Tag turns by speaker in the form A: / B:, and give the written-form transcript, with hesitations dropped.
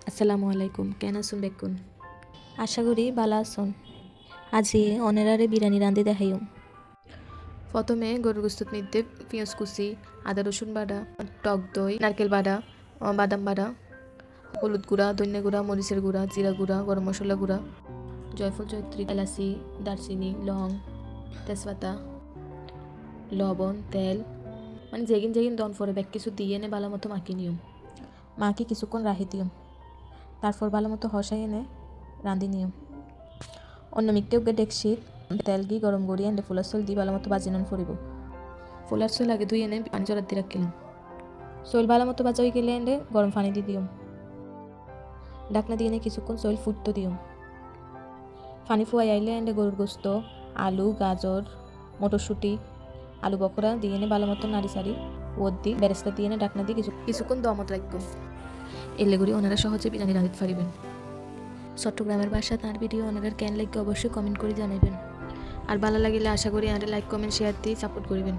A: আসসালামু আলাইকুম, কেন আছেন বেকুন? আশা করি ভালো আছেন। আজি অনেরারে বিরিয়ানি রাঁধি দেখাইম। প্রথমে গরুর গোশত মধ্যে পেঁয়াজ কুচি, আদা রসুন বাটা, টক দই, নারকেল বাটা, বাদাম বাটা, হলুদ গুঁড়া, ধনিয়া গুঁড়া, মরিচের গুঁড়া, জিরা গুঁড়া, গরম মশলা গুঁড়া, জয়ফল জয়ত্রী, এলাচি, দারচিনি, লং, তেজপাতা, লবণ, তেল মানে যেগিন যেগিন দন পরে ব্যাগ কিছু দিয়ে এনে ভালো মতো মাখি নিয়ম। মাখি কিছুক্ষণ রাখি দিয়ম। তারপর ভালো মতো হসাই এনে রাঁধি নিয়ম। অন্য মিকটে উগে ডেকশিত তেল গি গরম করি এনে ফুলার চল দি ভালো মতো বাজি নন ফরিব। ফুলার চল আগে ধুই এনে পানি জড়াত দিয়ে রাখিলাম। চল ভালো মতো বাজা হয়ে গেলে এনে গরম পানি দিয়ে দিয়ম। ডাকনা দিয়ে এনে কিছুক্ষণ চল ফুটতে দিয়ম। পানি ফুয়াই আইলে এনে গরুর গোস্ত, আলু, গাজর, মটরশুঁটি, আলু বকরা দিয়ে এনে ভালো মতো নাড়ি সারি ওর দি বেরেস্তা দিয়ে এনে ডাকনা দিয়ে কিছুক্ষণ দমত রাখবো। এলে করি ওনারা সহজে বিরিয়ানি রাঁধিতে পারিবেন। চট্টগ্রামের ভাষা তার ভিডিও ওনারা কেন লাগবে অবশ্যই কমেন্ট করে জানাবেন। আর ভালো লাগিলে আশা করি আর লাইক কমেন্ট শেয়ার দিয়ে সাপোর্ট করবেন।